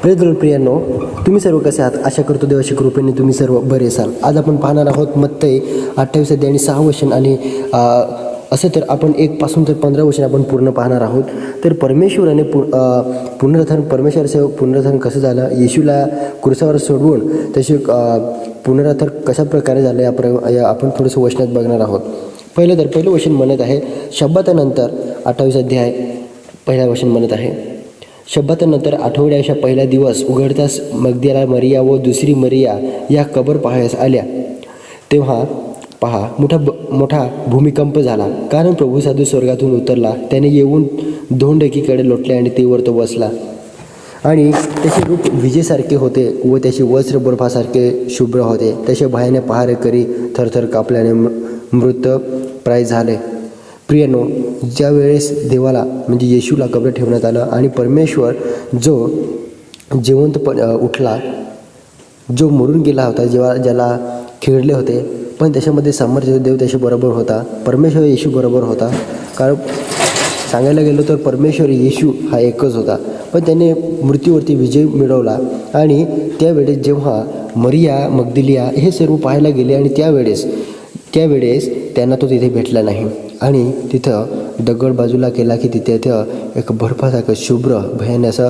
Praise the Lord प्रियांनो, तुम्ही सर्व कसे आहात? आशा करतो देवाच्या कृपेने तुम्ही सर्व बरे असाल. आज आपण पाहणार आहोत मत्तई 28 अध्याय आणि 6 वचन आणि असं तर आपण 1 पासून तर 15 वचन आपण पूर्ण पाहणार आहोत. तर परमेश्वराने पुनरुत्थान परमेश्वराचं पुनरुत्थान कसं झालं, येशूला क्रूसावर सोडवून तसे पुनरुत्थान कशा प्रकारे झालं आपण थोडंसं वचनात बघणार आहोत. पहिलं वचन म्हणत आहे, शब्बातानंतर 28 अध्याय पहिला वचन म्हणत आहे, शब्बातानंतर आठवड्याच्या पहिला दिवस उघडताच मगदलेला मरिया व दुसरी मरिया या कबर पाहायस आल्या. तेव्हा पहा मोठा भूमिकंप झाला, कारण प्रभू साधू स्वर्गातून उतरला. त्याने येऊन दोन एकीकडे लोटले आणि तेवर तो बसला. आणि त्याचे रूप विजेसारखे होते व त्याचे वस्त्र बर्फासारखे शुभ्र होते. तसे भयाने पहारेकरी थरथर कापल्याने मृतप्राय झाले. प्रियांनो, ज्या वेळेस देवाला म्हणजे येशूला कब्र ठेवण्यात आलं आणि परमेश्वर जो जिवंत उठला, जो मरून गेला होता, ज्याला खिळले होते, पण त्याच्यामध्ये सामर्थ्य देव त्याच्याबरोबर होता. परमेश्वर येशू बरोबर होता. कारण सांगायला गेलो तर परमेश्वर येशू हा एकच होता, पण त्याने मृत्यूवरती विजय मिळवला. आणि त्यावेळेस जेव्हा मरिया मगदलिया हे सर्व पाहायला गेले आणि त्यावेळेस त्यांना तो तिथे भेटला नाही. आणि तिथं दगड बाजूला केला की तिथं एक बर्फासारखं शुभ्र भयान असं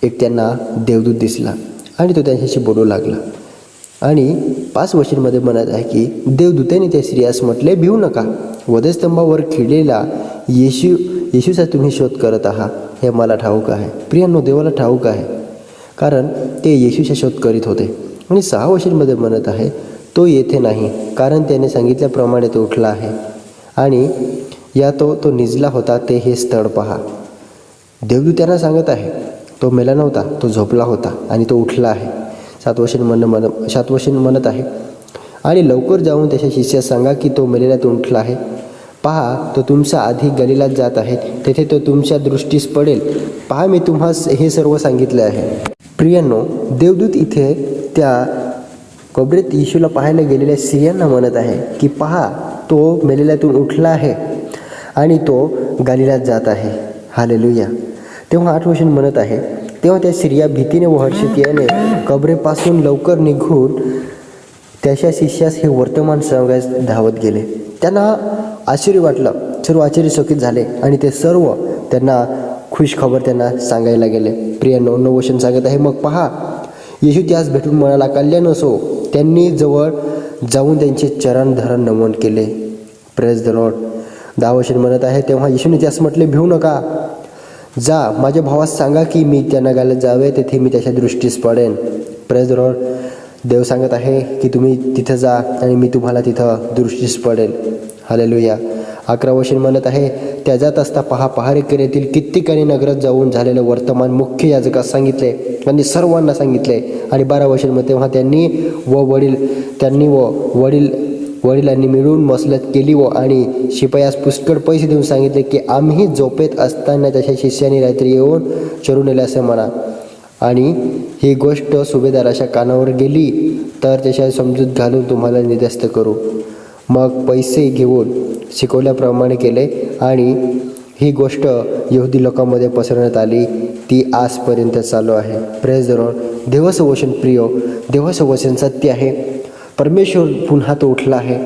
एक त्यांना देवदूत दिसला आणि तो त्यांच्याशी बोलू लागला. आणि 5 वचनमध्ये म्हणत आहे की देवदूताने त्या स्त्रियास म्हटले, भिवू नका. वधस्तंभावर खिळलेला येशूचा तुम्ही शोध करत आहात, हे मला ठाऊक आहे. प्रियांनो, देवाला ठाऊक आहे, कारण ते येशूचा शोध करीत होते. आणि 6 वचनमध्ये म्हणत आहे, तो येथे नाही, कारण त्याने सांगितल्याप्रमाणे तो उठला आहे. आणि या तो निजला होता ते हे स्थळ पहा. देवदूत त्यांना सांगत आहे, तो मेला नव्हता, तो झोपला होता आणि तो उठला आहे. 7 वचन म्हणत आहे, आणि लवकर जाऊन त्याच्या शिष्यास सांगा की तो मेलेल्यातून उठला आहे. पहा, तो तुमच्या आधी गलिलात जात आहे, तेथे तो तुमच्या दृष्टीस पडेल. पहा, मी तुम्हास हे सर्व सांगितले आहे. प्रियांनो, देवदूत इथे त्या कबरेत येशूला पाहायला गेलेल्या स्त्रियांना म्हणत आहे की पहा, तो मेलेल्यातून उठला आहे आणि तो गलिलात जात आहे. हालेलुया. तेव्हा 8 वचन म्हणत आहे, तेव्हा त्या स्त्रिया भीतीने व हर्षितेने कबरेपासून लवकर निघून त्याच्या शिष्यास हे वर्तमान सांगायस धावत गेले. त्यांना आश्चर्य वाटलं, सर्व आश्चर्यचकित झाले आणि ते सर्व त्यांना खुश खबर त्यांना सांगायला गेले. प्रियांनो, 9 वचन सांगत आहे, मग पहा, येशू त्यास भेटून म्हणाला, कल्याण असो. त्यांनी जवळ जाऊन त्यांचे चरण धरण नमन केले. Praise the Lord. 10 वचन म्हणत आहे, तेव्हा येशूने त्यास म्हटले, भिवू नका. जा, माझ्या भावास सांगा की मी त्यांना गायला जावे, तेथे मी त्याच्या दृष्टीस पडेन. Praise the lord. देव सांगत आहे की तुम्ही तिथं जा आणि मी तुम्हाला तिथं दृष्टीस पडेल. हालेलुया. 11 वचन म्हणत आहे, त्या जात असता पहा, पहारेकऱ्यातील कित्येकाने नगरात जाऊन झालेलं वर्तमान मुख्य याजकास सांगितले आणि सर्वांना सांगितले. आणि 12 वचन मध्ये, तेव्हा त्यांनी वडिलांनी मिळून मसलत केली आणि शिपायास पुष्कळ पैसे देऊन सांगितले की आम्ही झोपेत असताना त्याच्या शिष्याने रात्री येऊन चरून नेले असे म्हणा. आणि ही गोष्ट सुभेदाराच्या कानावर गेली तर त्याच्या समजूत घालून तुम्हाला निर्दस्त करू. मग पैसे घेऊन शिकवल्याप्रमाणे केले आणि ही गोष्ट यहुदी लोकांमध्ये पसरवण्यात आली. ती आजपर्यंत चालू आहे. Praise the Lord. देवाचं वचन प्रिय, देवाचं वचन सत्य आहे. परमेश्वर पुन्हा तो उठला आहे.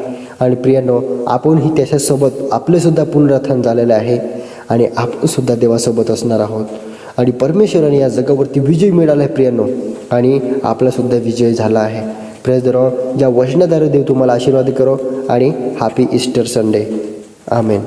आणि प्रियांनो, आपणही त्याच्यासोबत आपलेसुद्धा पुनरुत्थान झालेलं आहे आणि आपणसुद्धा देवासोबत असणार आहोत. आणि परमेश्वराने या जगावरती विजय मिळाला आहे प्रियांनो, आणि आपलासुद्धा विजय झाला आहे. Praise the Lord. ज्या वचनाद्वारे देव तुम्हाला आशीर्वाद करो आणि हॅपी ईस्टर संडे. आमेन.